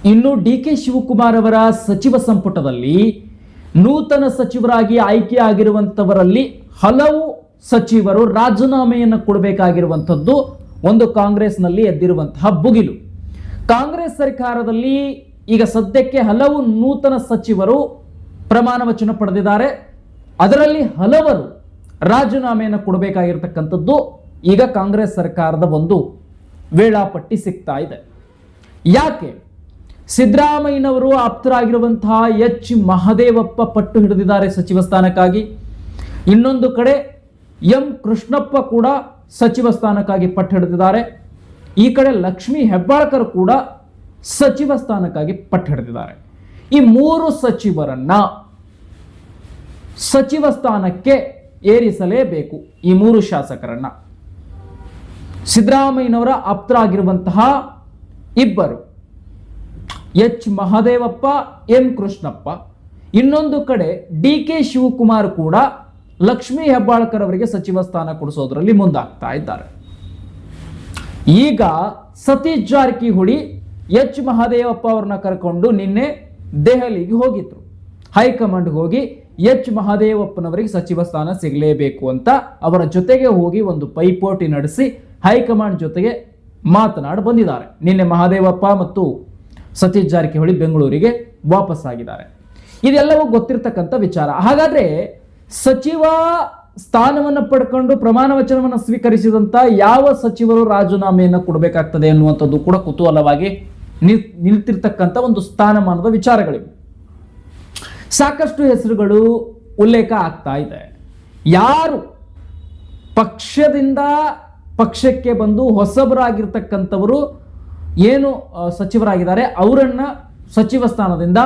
ಇನ್ನು ಡಿ.ಕೆ. ಶಿವಕುಮಾರ್ ಅವರ ಸಚಿವ ಸಂಪುಟದಲ್ಲಿ ನೂತನ ಸಚಿವರಾಗಿ ಆಯ್ಕೆಯಾಗಿರುವಂತವರಲ್ಲಿ ಹಲವು ಸಚಿವರು ರಾಜೀನಾಮೆಯನ್ನು ಕೊಡಬೇಕಾಗಿರುವಂಥದ್ದು ಒಂದು ಕಾಂಗ್ರೆಸ್ನಲ್ಲಿ ಎದ್ದಿರುವಂತಹ ಭುಗಿಲು. ಕಾಂಗ್ರೆಸ್ ಸರ್ಕಾರದಲ್ಲಿ ಈಗ ಸದ್ಯಕ್ಕೆ ಹಲವು ನೂತನ ಸಚಿವರು ಪ್ರಮಾಣ ವಚನ ಪಡೆದಿದ್ದಾರೆ. ಅದರಲ್ಲಿ ಹಲವರು ರಾಜೀನಾಮೆಯನ್ನು ಕೊಡಬೇಕಾಗಿರ್ತಕ್ಕಂಥದ್ದು ಈಗ ಕಾಂಗ್ರೆಸ್ ಸರ್ಕಾರದ ಒಂದು ವೇಳಾಪಟ್ಟಿ ಸಿಗ್ತಾ ಇದೆ. ಯಾಕೆ? ಸಿದ್ದರಾಮಯ್ಯನವರು ಆಪ್ತರಾಗಿರುವಂತಹ ಎಚ್ ಮಹದೇವಪ್ಪ ಪಟ್ಟು ಹಿಡಿದಿದ್ದಾರೆ ಸಚಿವ ಸ್ಥಾನಕ್ಕಾಗಿ. ಇನ್ನೊಂದು ಕಡೆ ಎಂ ಕೃಷ್ಣಪ್ಪ ಕೂಡ ಸಚಿವ ಸ್ಥಾನಕ್ಕಾಗಿ ಪಟ್ಟು ಹಿಡಿದಿದ್ದಾರೆ. ಈ ಕಡೆ ಲಕ್ಷ್ಮೀ ಹೆಬ್ಬಾಳ್ಕರ್ ಕೂಡ ಸಚಿವ ಸ್ಥಾನಕ್ಕಾಗಿ ಪಟ್ಟು ಹಿಡಿದಿದ್ದಾರೆ. ಈ ಮೂರು ಸಚಿವರನ್ನ ಸಚಿವ ಸ್ಥಾನಕ್ಕೆ ಏರಿಸಲೇಬೇಕು. ಈ ಮೂರು ಶಾಸಕರನ್ನ ಸಿದ್ದರಾಮಯ್ಯನವರ ಆಪ್ತರಾಗಿರುವಂತಹ ಇಬ್ಬರು ಎಚ್ ಮಹದೇವಪ್ಪ, ಎಂ ಕೃಷ್ಣಪ್ಪ, ಇನ್ನೊಂದು ಕಡೆ ಡಿ.ಕೆ. ಶಿವಕುಮಾರ್ ಕೂಡ ಲಕ್ಷ್ಮೀ ಹೆಬ್ಬಾಳ್ಕರ್ ಅವರಿಗೆ ಸಚಿವ ಸ್ಥಾನ ಕೊಡಿಸೋದ್ರಲ್ಲಿ ಮುಂದಾಗ್ತಾ ಇದ್ದಾರೆ. ಈಗ ಸತೀಶ್ ಜಾರಕಿಹೊಳಿ ಎಚ್ ಮಹದೇವಪ್ಪ ಅವರನ್ನ ಕರ್ಕೊಂಡು ನಿನ್ನೆ ದೆಹಲಿಗೆ ಹೋಗಿದ್ರು. ಹೈಕಮಾಂಡ್ ಹೋಗಿ ಎಚ್ ಮಹದೇವಪ್ಪನವರಿಗೆ ಸಚಿವ ಸ್ಥಾನ ಸಿಗಲೇಬೇಕು ಅಂತ ಅವರ ಜೊತೆಗೆ ಹೋಗಿ ಒಂದು ಪೈಪೋಟಿ ನಡೆಸಿ ಹೈಕಮಾಂಡ್ ಜೊತೆಗೆ ಮಾತನಾಡಿ ಬಂದಿದ್ದಾರೆ. ನಿನ್ನೆ ಮಹದೇವಪ್ಪ ಮತ್ತು ಸತೀಶ್ ಜಾರಕಿಹೊಳಿ ಬೆಂಗಳೂರಿಗೆ ವಾಪಸ್ ಆಗಿದ್ದಾರೆ. ಇದೆಲ್ಲವೂ ಗೊತ್ತಿರ್ತಕ್ಕಂಥ ವಿಚಾರ. ಹಾಗಾದ್ರೆ ಸಚಿವ ಸ್ಥಾನವನ್ನು ಪಡ್ಕೊಂಡು ಪ್ರಮಾಣ ವಚನವನ್ನು ಸ್ವೀಕರಿಸಿದಂತ ಯಾವ ಸಚಿವರು ರಾಜೀನಾಮೆಯನ್ನು ಕೊಡಬೇಕಾಗ್ತದೆ ಅನ್ನುವಂಥದ್ದು ಕೂಡ ಕುತೂಹಲವಾಗಿ ನಿಂತಿರ್ತಕ್ಕಂಥ ಒಂದು ಸ್ಥಾನಮಾನದ ವಿಚಾರಗಳಿವೆ. ಸಾಕಷ್ಟು ಹೆಸರುಗಳು ಉಲ್ಲೇಖ ಆಗ್ತಾ ಇದೆ. ಯಾರು ಪಕ್ಷದಿಂದ ಪಕ್ಷಕ್ಕೆ ಬಂದು ಹೊಸಬರಾಗಿರ್ತಕ್ಕಂಥವರು ಏನು ಸಚಿವರಾಗಿದ್ದಾರೆ ಅವರನ್ನ ಸಚಿವ ಸ್ಥಾನದಿಂದ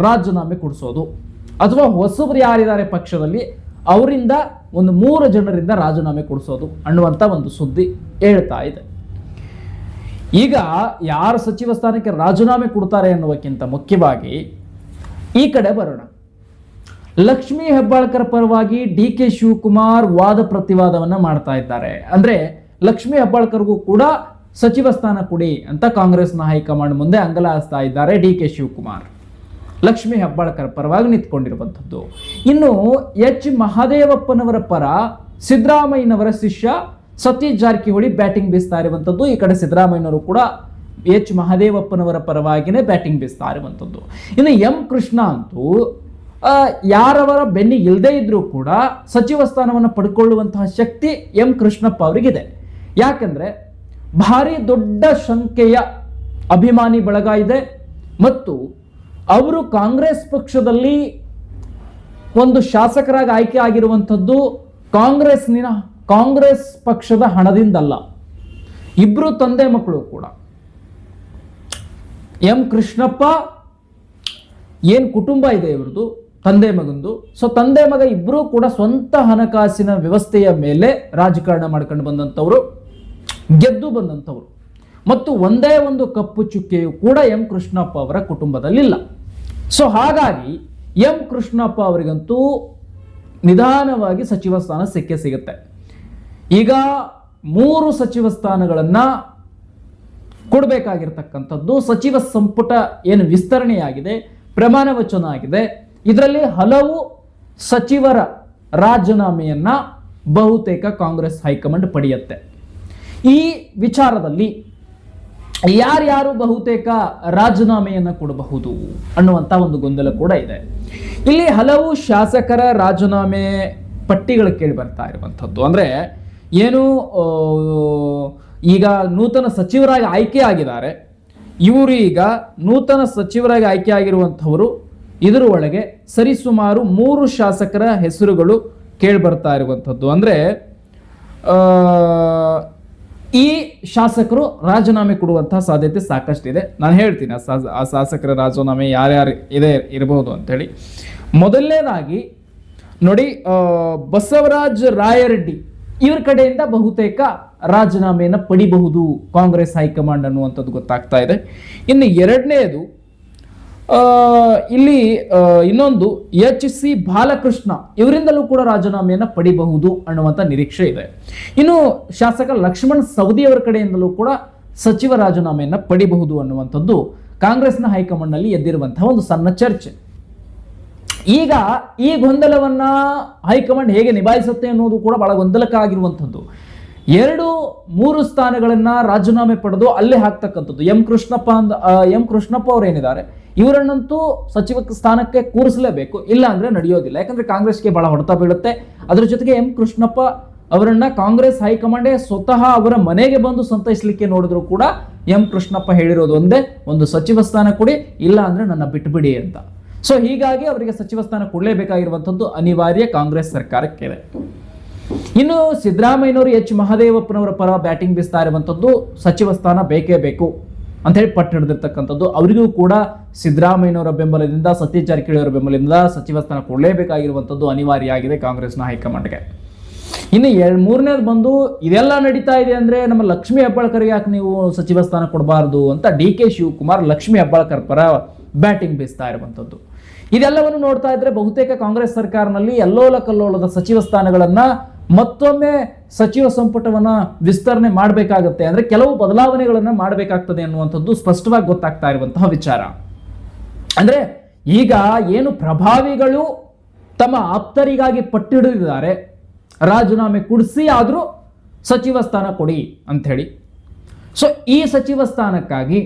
ರಾಜೀನಾಮೆ ಕೊಡಿಸೋದು, ಅಥವಾ ಹೊಸಬರು ಯಾರಿದ್ದಾರೆ ಪಕ್ಷದಲ್ಲಿ ಅವರಿಂದ ಒಂದು 3 ಜನರಿಂದ ರಾಜೀನಾಮೆ ಕೊಡಿಸೋದು ಅನ್ನುವಂಥ ಒಂದು ಸುದ್ದಿ ಹೇಳ್ತಾ ಇದೆ. ಈಗ ಯಾರು ಸಚಿವ ಸ್ಥಾನಕ್ಕೆ ರಾಜೀನಾಮೆ ಕೊಡ್ತಾರೆ ಅನ್ನುವಕ್ಕಿಂತ ಮುಖ್ಯವಾಗಿ ಈ ಕಡೆ ಬರೋಣ. ಲಕ್ಷ್ಮೀ ಹೆಬ್ಬಾಳ್ಕರ್ ಪರವಾಗಿ ಡಿ.ಕೆ. ಶಿವಕುಮಾರ್ ವಾದ ಪ್ರತಿವಾದವನ್ನ ಮಾಡ್ತಾ ಇದ್ದಾರೆ. ಅಂದ್ರೆ ಲಕ್ಷ್ಮೀ ಹೆಬ್ಬಾಳ್ಕರ್ಗೂ ಕೂಡ ಸಚಿವ ಸ್ಥಾನ ಕೊಡಿ ಅಂತ ಕಾಂಗ್ರೆಸ್ನ ಹೈಕಮಾಂಡ್ ಮುಂದೆ ಅಂಗಲಾಸ್ತಾ ಇದ್ದಾರೆ ಡಿ.ಕೆ. ಶಿವಕುಮಾರ್. ಲಕ್ಷ್ಮೀ ಹೆಬ್ಬಾಳ್ಕರ್ ಪರವಾಗಿ ನಿಂತ್ಕೊಂಡಿರುವಂಥದ್ದು. ಇನ್ನು ಎಚ್ ಮಹದೇವಪ್ಪನವರ ಪರ ಸಿದ್ದರಾಮಯ್ಯನವರ ಶಿಷ್ಯ ಸತೀಶ್ ಜಾರಕಿಹೊಳಿ ಬ್ಯಾಟಿಂಗ್ ಬೀಸ್ತಾ ಇರುವಂಥದ್ದು. ಈ ಕಡೆ ಸಿದ್ದರಾಮಯ್ಯನವರು ಕೂಡ ಎಚ್ ಮಹದೇವಪ್ಪನವರ ಪರವಾಗಿನೇ ಬ್ಯಾಟಿಂಗ್ ಬೀಸ್ತಾ ಇರುವಂಥದ್ದು. ಇನ್ನು ಎಂ ಕೃಷ್ಣ ಅಂತೂ ಯಾರವರ ಬೆನ್ನಿಗೆ ಇಲ್ಲದೇ ಇದ್ರೂ ಕೂಡ ಸಚಿವ ಸ್ಥಾನವನ್ನು ಪಡ್ಕೊಳ್ಳುವಂತಹ ಶಕ್ತಿ ಎಂ ಕೃಷ್ಣಪ್ಪ ಅವರಿಗಿದೆ. ಯಾಕಂದ್ರೆ ಭಾರಿ ದೊಡ್ಡ ಸಂಖ್ಯೆಯ ಅಭಿಮಾನಿ ಬಳಗ ಇದೆ ಮತ್ತು ಅವರು ಕಾಂಗ್ರೆಸ್ ಪಕ್ಷದಲ್ಲಿ ಒಂದು ಶಾಸಕರಾಗಿ ಆಯ್ಕೆ ಆಗಿರುವಂಥದ್ದು ಕಾಂಗ್ರೆಸ್ ಪಕ್ಷದ ಹಣದಿಂದಲ್ಲ. ಇಬ್ರು ತಂದೆ ಮಕ್ಕಳು ಕೂಡ ಎಂ ಕೃಷ್ಣಪ್ಪ ಏನ್ ಕುಟುಂಬ ಇದೆ ಇವ್ರದ್ದು, ತಂದೆ ಮಗಂದು. ಸೊ ತಂದೆ ಮಗ ಇಬ್ರು ಕೂಡ ಸ್ವಂತ ಹಣಕಾಸಿನ ವ್ಯವಸ್ಥೆಯ ಮೇಲೆ ರಾಜಕಾರಣ ಮಾಡ್ಕೊಂಡು ಬಂದಂಥವ್ರು, ಗೆದ್ದು ಬಂದಂಥವ್ರು. ಮತ್ತು ಒಂದೇ ಒಂದು ಕಪ್ಪು ಚುಕ್ಕೆಯು ಕೂಡ ಎಂ ಕೃಷ್ಣಪ್ಪ ಅವರ ಕುಟುಂಬದಲ್ಲಿಲ್ಲ. ಸೊ ಹಾಗಾಗಿ ಎಂ ಕೃಷ್ಣಪ್ಪ ಅವರಿಗಂತೂ ನಿಧಾನವಾಗಿ ಸಚಿವ ಸ್ಥಾನ ಸಿಗುತ್ತೆ. ಈಗ 3 ಸಚಿವ ಸ್ಥಾನಗಳನ್ನ ಕೊಡಬೇಕಾಗಿರ್ತಕ್ಕಂಥದ್ದು ಸಚಿವ ಸಂಪುಟ ಏನು ವಿಸ್ತರಣೆಯಾಗಿದೆ, ಪ್ರಮಾಣ ವಚನ ಆಗಿದೆ. ಇದರಲ್ಲಿ ಹಲವು ಸಚಿವರ ರಾಜೀನಾಮೆಯನ್ನ ಬಹುತೇಕ ಕಾಂಗ್ರೆಸ್ ಹೈಕಮಾಂಡ್ ಪಡೆಯುತ್ತೆ. ಈ ವಿಚಾರದಲ್ಲಿ ಯಾರ್ಯಾರು ಬಹುತೇಕ ರಾಜೀನಾಮೆಯನ್ನ ಕೊಡಬಹುದು ಅನ್ನುವಂಥ ಒಂದು ಗೊಂದಲ ಕೂಡ ಇದೆ. ಇಲ್ಲಿ ಹಲವು ಶಾಸಕರ ರಾಜೀನಾಮೆ ಪಟ್ಟಿಗಳು ಕೇಳಿ ಬರ್ತಾ ಇರುವಂಥದ್ದು. ಅಂದ್ರೆ ಏನು ಈಗ ನೂತನ ಸಚಿವರಾಗಿ ಆಯ್ಕೆ ಆಗಿದ್ದಾರೆ. ಇವರು ಈಗ ನೂತನ ಸಚಿವರಾಗಿ ಆಯ್ಕೆ ಆಗಿರುವಂಥವರು ಇದರ ಒಳಗೆ ಸರಿಸುಮಾರು 3 ಶಾಸಕರ ಹೆಸರುಗಳು ಕೇಳಿ ಬರ್ತಾ ಇರುವಂಥದ್ದು. ಅಂದ್ರೆ ಈ ಶಾಸಕರು ರಾಜೀನಾಮೆ ಕೊಡುವಂತಹ ಸಾಧ್ಯತೆ ಸಾಕಷ್ಟಿದೆ. ನಾನು ಹೇಳ್ತೀನಿ ಆ ಶಾಸಕರ ರಾಜೀನಾಮೆ ಯಾರ್ಯಾರು ಇರಬಹುದು ಅಂತೇಳಿ. ಮೊದಲನೇದಾಗಿ ನೋಡಿ, ಬಸವರಾಜ ರಾಯರೆಡ್ಡಿ ಇವ್ರ ಕಡೆಯಿಂದ ಬಹುತೇಕ ರಾಜೀನಾಮೆಯನ್ನು ಪಡಿಬಹುದು ಕಾಂಗ್ರೆಸ್ ಹೈಕಮಾಂಡ್ ಅನ್ನುವಂಥದ್ದು ಗೊತ್ತಾಗ್ತಾ ಇದೆ. ಇನ್ನು ಎರಡನೇದು ಇಲ್ಲಿ ಇನ್ನೊಂದು ಎಚ್.ಸಿ. ಬಾಲಕೃಷ್ಣ ಇವರಿಂದಲೂ ಕೂಡ ರಾಜೀನಾಮೆಯನ್ನು ಪಡಿಬಹುದು ಅನ್ನುವಂಥ ನಿರೀಕ್ಷೆ ಇದೆ. ಇನ್ನು ಶಾಸಕ ಲಕ್ಷ್ಮಣ್ ಸವದಿ ಅವರ ಕಡೆಯಿಂದಲೂ ಕೂಡ ಸಚಿವ ರಾಜೀನಾಮೆಯನ್ನು ಪಡಿಬಹುದು ಅನ್ನುವಂಥದ್ದು ಕಾಂಗ್ರೆಸ್ನ ಹೈಕಮಾಂಡ್ ನಲ್ಲಿ ಎದ್ದಿರುವಂತಹ ಒಂದು ಸಣ್ಣ ಚರ್ಚೆ. ಈಗ ಈ ಗೊಂದಲವನ್ನ ಹೈಕಮಾಂಡ್ ಹೇಗೆ ನಿಭಾಯಿಸುತ್ತೆ ಅನ್ನೋದು ಕೂಡ ಬಹಳ ಗೊಂದಲಕ್ಕಾಗಿರುವಂಥದ್ದು. 2-3 ಸ್ಥಾನಗಳನ್ನ ರಾಜೀನಾಮೆ ಪಡೆದು ಅಲ್ಲೇ ಹಾಕ್ತಕ್ಕಂಥದ್ದು. ಎಂ ಕೃಷ್ಣಪ್ಪ ಅವರು ಏನಿದ್ದಾರೆ ಇವರನ್ನಂತೂ ಸಚಿವ ಸ್ಥಾನಕ್ಕೆ ಕೂರಿಸಲೇಬೇಕು, ಇಲ್ಲ ಅಂದ್ರೆ ನಡೆಯೋದಿಲ್ಲ. ಯಾಕಂದ್ರೆ ಕಾಂಗ್ರೆಸ್ಗೆ ಬಹಳ ಹೊಡೆತ ಬೀಳುತ್ತೆ. ಅದರ ಜೊತೆಗೆ ಎಂ ಕೃಷ್ಣಪ್ಪ ಅವರನ್ನ ಕಾಂಗ್ರೆಸ್ ಹೈಕಮಾಂಡೇ ಸ್ವತಃ ಅವರ ಮನೆಗೆ ಬಂದು ಸಂತೈಸಲಿಕ್ಕೆ ನೋಡಿದ್ರು ಕೂಡ ಎಂ ಕೃಷ್ಣಪ್ಪ ಹೇಳಿರೋದು ಒಂದೇ, ಒಂದು ಸಚಿವ ಸ್ಥಾನ ಕೊಡಿ, ಇಲ್ಲ ಅಂದ್ರೆ ನನ್ನ ಬಿಟ್ಟುಬಿಡಿ ಅಂತ. ಸೊ ಹೀಗಾಗಿ ಅವರಿಗೆ ಸಚಿವ ಸ್ಥಾನ ಕೊಡಲೇಬೇಕಾಗಿರುವಂಥದ್ದು ಅನಿವಾರ್ಯ ಕಾಂಗ್ರೆಸ್ ಸರ್ಕಾರಕ್ಕಿದೆ. ಇನ್ನು ಸಿದ್ದರಾಮಯ್ಯನವರು ಎಚ್ ಮಹದೇವಪ್ಪನವರ ಪರ ಬ್ಯಾಟಿಂಗ್ ಬೀಸ್ತಾ ಇರುವಂಥದ್ದು ಸಚಿವ ಸ್ಥಾನ ಬೇಕೇ ಬೇಕು ಅಂತ ಹೇಳಿ ಪಟ್ಟು ಹಿಡಿದಿರ್ತಕ್ಕಂಥದ್ದು. ಅವರಿಗೂ ಕೂಡ ಸಿದ್ದರಾಮಯ್ಯನವರ ಬೆಂಬಲದಿಂದ, ಸತೀಶ್ ಜಾರಕಿಹೊಳಿ ಅವರ ಬೆಂಬಲದಿಂದ ಸಚಿವ ಸ್ಥಾನ ಕೊಡಲೇಬೇಕಾಗಿರುವಂಥದ್ದು ಅನಿವಾರ್ಯ ಆಗಿದೆ ಕಾಂಗ್ರೆಸ್ನ ಹೈಕಮಾಂಡ್ಗೆ. ಇನ್ನು 3ನೇದು ಬಂದು ಇದೆಲ್ಲ ನಡೀತಾ ಇದೆ ಅಂದ್ರೆ ನಮ್ಮ ಲಕ್ಷ್ಮೀ ಹೆಬ್ಬಾಳ್ಕರ್ಗೆ ಯಾಕೆ ನೀವು ಸಚಿವ ಸ್ಥಾನ ಕೊಡಬಾರ್ದು ಅಂತ DK ಶಿವಕುಮಾರ್ ಲಕ್ಷ್ಮೀ ಹೆಬ್ಬಾಳ್ಕರ್ ಪರ ಬ್ಯಾಟಿಂಗ್ ಬೀಸ್ತಾ ಇರುವಂಥದ್ದು. ಇದೆಲ್ಲವನ್ನು ನೋಡ್ತಾ ಇದ್ರೆ ಬಹುತೇಕ ಕಾಂಗ್ರೆಸ್ ಸರ್ಕಾರನಲ್ಲಿ ಎಲ್ಲೋಲ ಕಲ್ಲೋಲದ ಸಚಿವ ಸ್ಥಾನಗಳನ್ನ ಮತ್ತೊಮ್ಮೆ ಸಚಿವ ಸಂಪುಟವನ್ನ ವಿಸ್ತರಣೆ ಮಾಡಬೇಕಾಗುತ್ತೆ, ಅಂದ್ರೆ ಕೆಲವು ಬದಲಾವಣೆಗಳನ್ನ ಮಾಡಬೇಕಾಗ್ತದೆ ಅನ್ನುವಂಥದ್ದು ಸ್ಪಷ್ಟವಾಗಿ ಗೊತ್ತಾಗ್ತಾ ಇರುವಂತಹ ವಿಚಾರ. ಅಂದ್ರೆ ಈಗ ಏನು ಪ್ರಭಾವಿಗಳು ತಮ್ಮ ಆಪ್ತರಿಗಾಗಿ ಪಟ್ಟಿಡಿದಿದ್ದಾರೆ, ರಾಜೀನಾಮೆ ಕೊಡಿಸಿ ಆದ್ರೂ ಸಚಿವ ಸ್ಥಾನ ಕೊಡಿ ಅಂತ ಹೇಳಿ. ಸೊ ಈ ಸಚಿವ ಸ್ಥಾನಕ್ಕಾಗಿ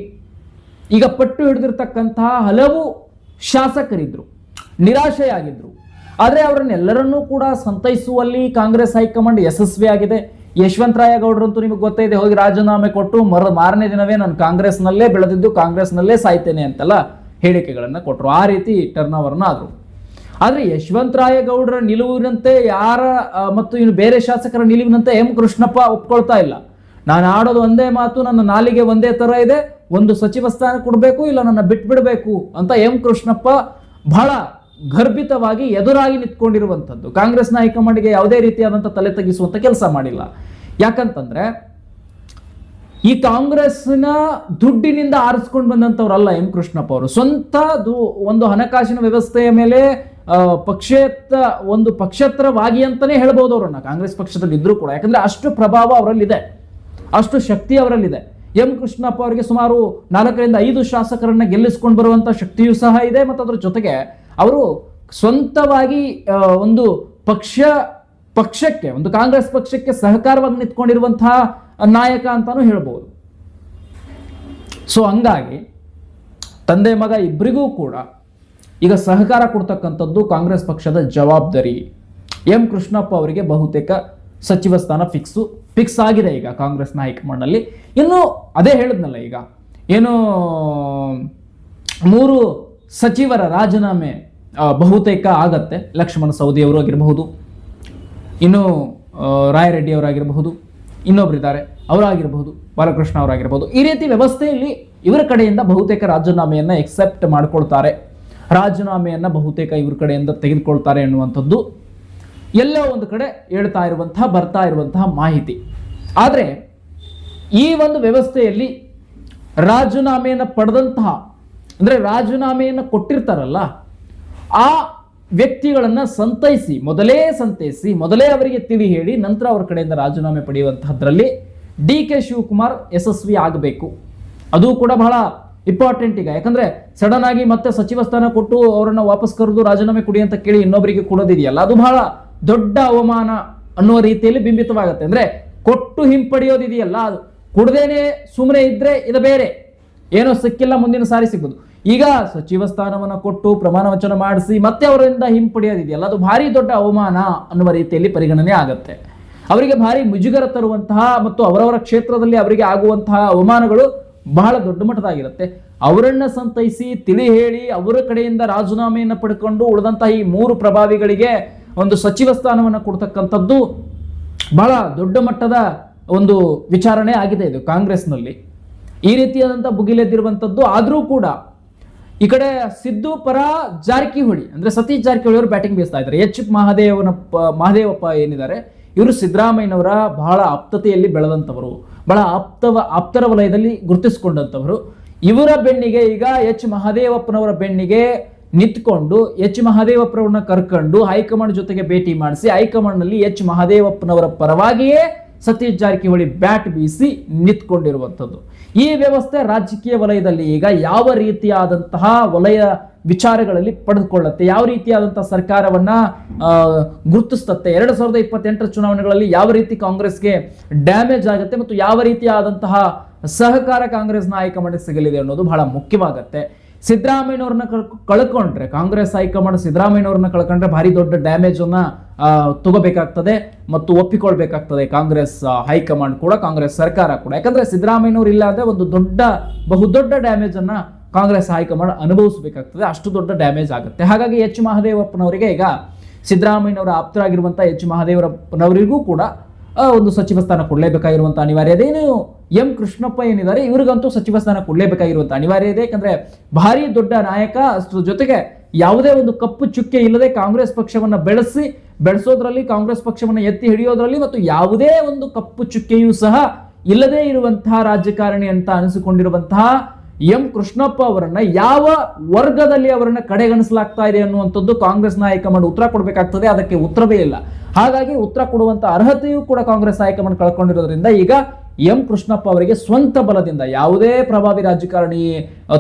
ಈಗ ಪಟ್ಟು ಹಿಡಿದಿರ್ತಕ್ಕಂತಹ ಹಲವು ಶಾಸಕರಿದ್ರು, ನಿರಾಶೆಯಾಗಿದ್ರು. ಆದರೆ ಅವರನ್ನೆಲ್ಲರನ್ನೂ ಕೂಡ ಸಂತೈಸುವಲ್ಲಿ ಕಾಂಗ್ರೆಸ್ ಹೈಕಮಾಂಡ್ ಯಶಸ್ವಿಯಾಗಿದೆ. ಯಶವಂತರಾಯ ಗೌಡರಂತೂ ನಿಮಗೆ ಗೊತ್ತೇ ಇದೆ, ಹೋಗಿ ರಾಜೀನಾಮೆ ಕೊಟ್ಟು ಮಾರನೇ ದಿನವೇ ನಾನು ಕಾಂಗ್ರೆಸ್ನಲ್ಲೇ ಬೆಳೆದಿದ್ದು, ಕಾಂಗ್ರೆಸ್ನಲ್ಲೇ ಸಾಯ್ತೇನೆ ಅಂತೆಲ್ಲ ಹೇಳಿಕೆಗಳನ್ನು ಕೊಟ್ಟರು. ಆ ರೀತಿ ಟರ್ನ್ ಓವರ್ನ ಆದರು. ಆದರೆ ಯಶವಂತರಾಯ ಗೌಡರ ನಿಲುವಿನಂತೆ ಮತ್ತು ಇನ್ನು ಬೇರೆ ಶಾಸಕರ ನಿಲುವಿನಂತೆ ಎಂ ಕೃಷ್ಣಪ್ಪ ಒಪ್ಕೊಳ್ತಾ ಇಲ್ಲ. ನಾನು ಆಡೋದು ಒಂದೇ ಮಾತು, ನನ್ನ ನಾಲಿಗೆ ಒಂದೇ ತರ ಇದೆ, ಒಂದು ಸಚಿವ ಸ್ಥಾನ ಕೊಡಬೇಕು, ಇಲ್ಲ ನನ್ನ ಬಿಟ್ಬಿಡಬೇಕು ಅಂತ ಎಂ ಕೃಷ್ಣಪ್ಪ ಬಹಳ ಗರ್ಭಿತವಾಗಿ ಎದುರಾಗಿ ನಿಂತ್ಕೊಂಡಿರುವಂಥದ್ದು. ಕಾಂಗ್ರೆಸ್ನ ಹೈಕಮಾಂಡ್ಗೆ ಯಾವುದೇ ರೀತಿಯಾದಂಥ ತಲೆ ತಗ್ಗಿಸುವಂತ ಕೆಲಸ ಮಾಡಿಲ್ಲ. ಯಾಕಂತಂದ್ರೆ ಈ ಕಾಂಗ್ರೆಸ್ನ ದುಡ್ಡಿನಿಂದ ಆರಿಸ್ಕೊಂಡು ಬಂದಂಥವ್ರಲ್ಲ ಎಂ ಕೃಷ್ಣಪ್ಪ ಅವರು. ಸ್ವಂತ ಒಂದು ಹಣಕಾಸಿನ ವ್ಯವಸ್ಥೆಯ ಮೇಲೆ ಪಕ್ಷೇತರವಾಗಿ ಅಂತಾನೆ ಹೇಳ್ಬೋದು ಅವರನ್ನ, ಕಾಂಗ್ರೆಸ್ ಪಕ್ಷದಲ್ಲಿ ಇದ್ರೂ ಕೂಡ. ಯಾಕಂದ್ರೆ ಅಷ್ಟು ಪ್ರಭಾವ ಅವರಲ್ಲಿದೆ, ಅಷ್ಟು ಶಕ್ತಿ ಅವರಲ್ಲಿದೆ. ಎಂ ಕೃಷ್ಣಪ್ಪ ಅವರಿಗೆ ಸುಮಾರು 4-5 ಶಾಸಕರನ್ನ ಗೆಲ್ಲಿಸ್ಕೊಂಡು ಬರುವಂತ ಶಕ್ತಿಯೂ ಸಹ ಇದೆ. ಮತ್ತು ಅದರ ಜೊತೆಗೆ ಅವರು ಸ್ವಂತವಾಗಿ ಒಂದು ಪಕ್ಷಕ್ಕೆ, ಒಂದು ಕಾಂಗ್ರೆಸ್ ಪಕ್ಷಕ್ಕೆ ಸಹಕಾರವಾಗಿ ನಿಂತ್ಕೊಂಡಿರುವಂತಹ ನಾಯಕ ಅಂತಾನು ಹೇಳ್ಬೋದು. ಸೊ ಹಂಗಾಗಿ ತಂದೆ ಮಗ ಇಬ್ಬರಿಗೂ ಕೂಡ ಈಗ ಸಹಕಾರ ಕೊಡ್ತಕ್ಕಂಥದ್ದು ಕಾಂಗ್ರೆಸ್ ಪಕ್ಷದ ಜವಾಬ್ದಾರಿ. ಎಂ ಕೃಷ್ಣಪ್ಪ ಅವರಿಗೆ ಬಹುತೇಕ ಸಚಿವ ಸ್ಥಾನ ಫಿಕ್ಸ್ ಆಗಿದೆ ಈಗ ಕಾಂಗ್ರೆಸ್ನ ಹೈಕಮಾಂಡ್ನಲ್ಲಿ. ಇನ್ನು ಅದೇ ಹೇಳಿದ್ನಲ್ಲ, ಈಗ ಏನು 3 ಸಚಿವರ ರಾಜೀನಾಮೆ ಬಹುತೇಕ ಆಗತ್ತೆ. ಲಕ್ಷ್ಮಣ ಸವದಿ ಅವರು ಆಗಿರಬಹುದು, ಇನ್ನು ರಾಯರೆಡ್ಡಿ ಅವರಾಗಿರಬಹುದು, ಇನ್ನೊಬ್ಬರಿದ್ದಾರೆ ಅವರಾಗಿರಬಹುದು, ಬಾಲಕೃಷ್ಣ ಅವರಾಗಿರಬಹುದು. ಈ ರೀತಿ ವ್ಯವಸ್ಥೆಯಲ್ಲಿ ಇವರ ಕಡೆಯಿಂದ ಬಹುತೇಕ ರಾಜೀನಾಮೆಯನ್ನ ಎಕ್ಸೆಪ್ಟ್ ಮಾಡ್ಕೊಳ್ತಾರೆ, ರಾಜೀನಾಮೆಯನ್ನ ಬಹುತೇಕ ಇವ್ರ ಕಡೆಯಿಂದ ತೆಗೆದುಕೊಳ್ತಾರೆ ಎನ್ನುವಂಥದ್ದು ಎಲ್ಲೋ ಒಂದು ಕಡೆ ಬರ್ತಾ ಇರುವಂತಹ ಮಾಹಿತಿ. ಆದರೆ ಈ ಒಂದು ವ್ಯವಸ್ಥೆಯಲ್ಲಿ ರಾಜೀನಾಮೆಯನ್ನು ಪಡೆದಂತಹ, ಅಂದ್ರೆ ರಾಜೀನಾಮೆಯನ್ನು ಕೊಟ್ಟಿರ್ತಾರಲ್ಲ ಆ ವ್ಯಕ್ತಿಗಳನ್ನ ಮೊದಲೇ ಅವರಿಗೆ ತಿಳಿ ಹೇಳಿ ನಂತರ ಅವರ ಕಡೆಯಿಂದ ರಾಜೀನಾಮೆ ಪಡೆಯುವಂತಹದ್ರಲ್ಲಿ DK ಶಿವಕುಮಾರ್ ಯಶಸ್ವಿ ಆಗಬೇಕು. ಅದು ಕೂಡ ಬಹಳ ಇಂಪಾರ್ಟೆಂಟ್ ಈಗ. ಯಾಕಂದ್ರೆ ಸಡನ್ ಆಗಿ ಮತ್ತೆ ಸಚಿವ ಸ್ಥಾನ ಕೊಟ್ಟು ಅವರನ್ನ ವಾಪಸ್ ಕರೆದು ರಾಜೀನಾಮೆ ಕೊಡಿ ಅಂತ ಕೇಳಿ ಇನ್ನೊಬ್ಬರಿಗೆ ಕೊಡೋದಿದೆಯಲ್ಲ, ಅದು ಬಹಳ ದೊಡ್ಡ ಅವಮಾನ ಅನ್ನುವ ರೀತಿಯಲ್ಲಿ ಬಿಂಬಿತವಾಗುತ್ತೆ. ಅಂದ್ರೆ ಕೊಟ್ಟು ಹಿಂಪಡೆಯೋದಿದೆಯಲ್ಲ, ಅದು ಕೊಡದೇನೆ ಸುಮ್ಮನೆ ಇದ್ರೆ ಇದು ಬೇರೆ, ಏನೋ ಸಿಕ್ಕಿಲ್ಲ ಮುಂದಿನ ಸಾರಿ ಸಿಗ್ಬೋದು. ಈಗ ಸಚಿವ ಸ್ಥಾನವನ್ನು ಕೊಟ್ಟು ಪ್ರಮಾಣ ವಚನ ಮಾಡಿಸಿ ಮತ್ತೆ ಅವರಿಂದ ಹಿಂಪಡೆಯೋದಿದೆಯಲ್ಲ, ಅದು ಭಾರಿ ದೊಡ್ಡ ಅವಮಾನ ಅನ್ನುವ ರೀತಿಯಲ್ಲಿ ಪರಿಗಣನೆ ಆಗುತ್ತೆ. ಅವರಿಗೆ ಭಾರಿ ಮುಜುಗರ ತರುವಂತಹ ಮತ್ತು ಅವರವರ ಕ್ಷೇತ್ರದಲ್ಲಿ ಅವರಿಗೆ ಆಗುವಂತಹ ಅವಮಾನಗಳು ಬಹಳ ದೊಡ್ಡ ಮಟ್ಟದಾಗಿರುತ್ತೆ. ಅವರನ್ನ ಸಂತೈಸಿ ತಿಳಿ ಹೇಳಿ ಅವರ ಕಡೆಯಿಂದ ರಾಜೀನಾಮೆಯನ್ನು ಪಡ್ಕೊಂಡು ಉಳಿದಂತಹ ಈ 3 ಪ್ರಭಾವಿಗಳಿಗೆ ಒಂದು ಸಚಿವ ಸ್ಥಾನವನ್ನು ಕೊಡ್ತಕ್ಕಂಥದ್ದು ಬಹಳ ದೊಡ್ಡ ಮಟ್ಟದ ಒಂದು ವಿಚಾರಣೆ ಆಗಿದೆ ಇದು ಕಾಂಗ್ರೆಸ್ನಲ್ಲಿ. ಈ ರೀತಿಯಾದಂಥ ಭುಗಿಲೆದ್ದಿರುವಂಥದ್ದು. ಆದರೂ ಕೂಡ ಈ ಕಡೆ ಸಿದ್ದು ಪರ ಜಾರಕಿಹೊಳಿ, ಅಂದ್ರೆ ಸತೀಶ್ ಜಾರಕಿಹೊಳಿ ಅವರು ಬ್ಯಾಟಿಂಗ್ ಬೀಸ್ತಾ ಇದ್ದಾರೆ. ಎಚ್ ಮಹದೇವಪ್ಪ ಏನಿದ್ದಾರೆ ಇವರು ಸಿದ್ದರಾಮಯ್ಯನವರ ಬಹಳ ಆಪ್ತತೆಯಲ್ಲಿ ಬೆಳೆದಂಥವರು, ಬಹಳ ಆಪ್ತರ ವಲಯದಲ್ಲಿ ಗುರುತಿಸಿಕೊಂಡಂಥವರು. ಇವರ ಬೆನ್ನಿಗೆ ಈಗ ಎಚ್ ಮಹದೇವಪ್ಪನವರ ಬೆನ್ನಿಗೆ ನಿಂತ್ಕೊಂಡು ಎಚ್ ಮಹದೇವಪ್ಪನವ್ರನ್ನ ಕರ್ಕೊಂಡು ಹೈಕಮಾಂಡ್ ಜೊತೆಗೆ ಭೇಟಿ ಮಾಡಿಸಿ ಹೈಕಮಾಂಡ್ ನಲ್ಲಿ ಎಚ್ ಮಹದೇವಪ್ಪನವರ ಪರವಾಗಿಯೇ ಸತೀಶ್ ಜಾರಕಿಹೊಳಿ ಬ್ಯಾಟ್ ಬೀಸಿ ನಿಂತ್ಕೊಂಡಿರುವಂಥದ್ದು. ಈ ವ್ಯವಸ್ಥೆ ರಾಜಕೀಯ ವಲಯದಲ್ಲಿ ಈಗ ಯಾವ ರೀತಿಯಾದಂತಹ ವಲಯ ವಿಚಾರಗಳಲ್ಲಿ ಪಡೆದುಕೊಳ್ಳುತ್ತೆ, ಯಾವ ರೀತಿಯಾದಂತಹ ಸರ್ಕಾರವನ್ನ ಗುರುತಿಸ್ತತ್ತೆ, 2028 ಚುನಾವಣೆಗಳಲ್ಲಿ ಯಾವ ರೀತಿ ಕಾಂಗ್ರೆಸ್ಗೆ ಡ್ಯಾಮೇಜ್ ಆಗುತ್ತೆ ಮತ್ತು ಯಾವ ರೀತಿಯಾದಂತಹ ಸಹಕಾರ ಕಾಂಗ್ರೆಸ್ನ ಹೈಕಮಾಂಡ್ ಸಿಗಲಿದೆ ಅನ್ನೋದು ಬಹಳ ಮುಖ್ಯವಾಗುತ್ತೆ. ಸಿದ್ದರಾಮಯ್ಯನವ್ರನ್ನ ಕಳ್ಕೊಂಡ್ರೆ, ಕಾಂಗ್ರೆಸ್ ಹೈಕಮಾಂಡ್ ಸಿದ್ದರಾಮಯ್ಯನವ್ರನ್ನ ಕಳ್ಕೊಂಡ್ರೆ ಭಾರಿ ದೊಡ್ಡ ಡ್ಯಾಮೇಜ್ ಅನ್ನ ತಗೋಬೇಕಾಗ್ತದೆ ಮತ್ತು ಒಪ್ಪಿಕೊಳ್ಬೇಕಾಗ್ತದೆ ಕಾಂಗ್ರೆಸ್ ಹೈಕಮಾಂಡ್ ಕೂಡ, ಕಾಂಗ್ರೆಸ್ ಸರ್ಕಾರ ಕೂಡ. ಯಾಕಂದ್ರೆ ಸಿದ್ದರಾಮಯ್ಯನವ್ರು ಇಲ್ಲ ಅಂದ್ರೆ ಒಂದು ಬಹುದೊಡ್ಡ ಡ್ಯಾಮೇಜ್ ಅನ್ನ ಕಾಂಗ್ರೆಸ್ ಹೈಕಮಾಂಡ್ ಅನುಭವಿಸಬೇಕಾಗ್ತದೆ, ಅಷ್ಟು ದೊಡ್ಡ ಡ್ಯಾಮೇಜ್ ಆಗುತ್ತೆ. ಹಾಗಾಗಿ ಎಚ್ ಮಹದೇವಪ್ಪನವರಿಗೆ ಈಗ ಸಿದ್ದರಾಮಯ್ಯನವರ ಆಪ್ತರಾಗಿರುವಂತಹ ಎಚ್ ಮಹದೇವಪ್ಪನವರಿಗೂ ಕೂಡ ಒಂದು ಸಚಿವ ಸ್ಥಾನ ಕೊಡಲೇಬೇಕಾಗಿರುವಂತಹ ಅನಿವಾರ್ಯ ಇದೆ. ಏನು ಎಂ ಕೃಷ್ಣಪ್ಪ ಏನಿದ್ದಾರೆ, ಇವರಿಗಂತೂ ಸಚಿವ ಸ್ಥಾನ ಕೊಡಲೇಬೇಕಾಗಿರುವಂತಹ ಅನಿವಾರ್ಯ ಇದೆ. ಯಾಕಂದ್ರೆ ಭಾರಿ ದೊಡ್ಡ ನಾಯಕ, ಅಷ್ಟರ ಜೊತೆಗೆ ಯಾವುದೇ ಒಂದು ಕಪ್ಪು ಚುಕ್ಕೆ ಇಲ್ಲದೆ ಕಾಂಗ್ರೆಸ್ ಪಕ್ಷವನ್ನ ಬೆಳೆಸೋದ್ರಲ್ಲಿ, ಕಾಂಗ್ರೆಸ್ ಪಕ್ಷವನ್ನ ಎತ್ತಿ ಹಿಡಿಯೋದ್ರಲ್ಲಿ ಮತ್ತು ಯಾವುದೇ ಒಂದು ಕಪ್ಪು ಚುಕ್ಕೆಯೂ ಸಹ ಇಲ್ಲದೆ ಇರುವಂತಹ ರಾಜಕಾರಣಿ ಅಂತ ಅನಿಸಿಕೊಂಡಿರುವಂತಹ ಎಂ ಕೃಷ್ಣಪ್ಪ ಅವರನ್ನ ಯಾವ ವರ್ಗದಲ್ಲಿ ಅವರನ್ನ ಕಡೆಗಣಿಸಲಾಗ್ತಾ ಇದೆ ಅನ್ನುವಂಥದ್ದು ಕಾಂಗ್ರೆಸ್ ಹೈಕಮಾಂಡ್ ಉತ್ತರ ಕೊಡಬೇಕಾಗ್ತದೆ. ಅದಕ್ಕೆ ಉತ್ತರವೇ ಇಲ್ಲ. ಹಾಗಾಗಿ ಉತ್ತರ ಕೊಡುವಂತ ಅರ್ಹತೆಯೂ ಕೂಡ ಕಾಂಗ್ರೆಸ್ ಹೈಕಮಾಂಡ್ ಕಳ್ಕೊಂಡಿರೋದ್ರಿಂದ ಈಗ ಎಂ ಕೃಷ್ಣಪ್ಪ ಅವರಿಗೆ ಸ್ವಂತ ಬಲದಿಂದ ಯಾವುದೇ ಪ್ರಭಾವಿ ರಾಜಕಾರಣಿ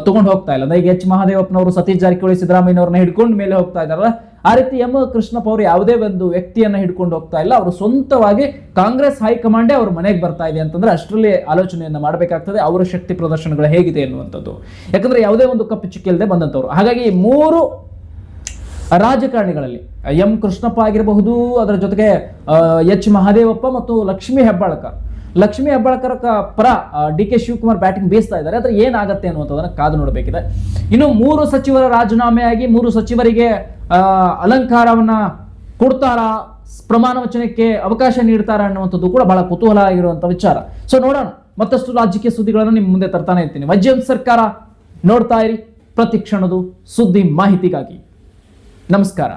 ತಗೊಂಡು ಹೋಗ್ತಾ ಇಲ್ಲ. ಈಗ ಎಚ್ ಮಹದೇವಪ್ಪನವರು ಸತೀಶ್ ಜಾರಕಿಹೊಳಿ ಸಿದ್ದರಾಮಯ್ಯನವ್ರನ್ನ ಹಿಡ್ಕೊಂಡು ಮೇಲೆ ಹೋಗ್ತಾ ಇದಾರಲ್ಲ, ಆ ರೀತಿ ಎಂ ಕೃಷ್ಣಪ್ಪ ಅವರು ಯಾವುದೇ ಒಂದು ವ್ಯಕ್ತಿಯನ್ನ ಹಿಡ್ಕೊಂಡು ಹೋಗ್ತಾ ಇಲ್ಲ. ಅವರು ಸ್ವಂತವಾಗಿ ಕಾಂಗ್ರೆಸ್ ಹೈಕಮಾಂಡೇ ಅವ್ರ ಮನೆಗೆ ಬರ್ತಾ ಇದೆ ಅಂತಂದ್ರೆ ಅಷ್ಟರಲ್ಲಿ ಆಲೋಚನೆಯನ್ನ ಮಾಡಬೇಕಾಗ್ತದೆ ಅವರ ಶಕ್ತಿ ಪ್ರದರ್ಶನಗಳು ಹೇಗಿದೆ ಅನ್ನುವಂಥದ್ದು. ಯಾಕಂದ್ರೆ ಯಾವುದೇ ಒಂದು ಕಪ್ಪು ಚುಕ್ಕೆ ಇಲ್ಲದೆ ಬಂದಂತವ್ರು. ಹಾಗಾಗಿ ಮೂರು ರಾಜಕಾರಣಿಗಳಲ್ಲಿ ಎಂ ಕೃಷ್ಣಪ್ಪ ಆಗಿರಬಹುದು, ಅದರ ಜೊತೆಗೆ ಎಚ್ ಮಹದೇವಪ್ಪ ಮತ್ತು ಲಕ್ಷ್ಮೀ ಹೆಬ್ಬಾಳ್ಕರ್ ಪರ ಡಿ ಕೆ ಶಿವಕುಮಾರ್ ಬ್ಯಾಟಿಂಗ್ ಬೀಸ್ತಾ ಇದ್ದಾರೆ. ಆದ್ರೆ ಏನಾಗತ್ತೆ ಅನ್ನುವಂಥದ್ದನ್ನ ಕಾದು ನೋಡಬೇಕಿದೆ. ಇನ್ನು 3 ಸಚಿವರ ರಾಜೀನಾಮೆ ಆಗಿ 3 ಸಚಿವರಿಗೆ ಅಲಂಕಾರವನ್ನ ಕೊಡ್ತಾರಾ, ಪ್ರಮಾಣ ವಚನಕ್ಕೆ ಅವಕಾಶ ನೀಡ್ತಾರಾ ಅನ್ನುವಂಥದ್ದು ಕೂಡ ಬಹಳ ಕುತೂಹಲ ಆಗಿರುವಂತಹ ವಿಚಾರ. ಸೊ ನೋಡೋಣ, ಮತ್ತಷ್ಟು ರಾಜಕೀಯ ಸುದ್ದಿಗಳನ್ನು ನಿಮ್ಮ ಮುಂದೆ ತರ್ತಾನೆ ಇರ್ತೀನಿ. ವೈಜಯಂತ್ ಸರ್ಕಾರ ನೋಡ್ತಾ ಇರಿ ಪ್ರತಿ ಕ್ಷಣದ ಸುದ್ದಿ ಮಾಹಿತಿಗಾಗಿ. ನಮಸ್ಕಾರ.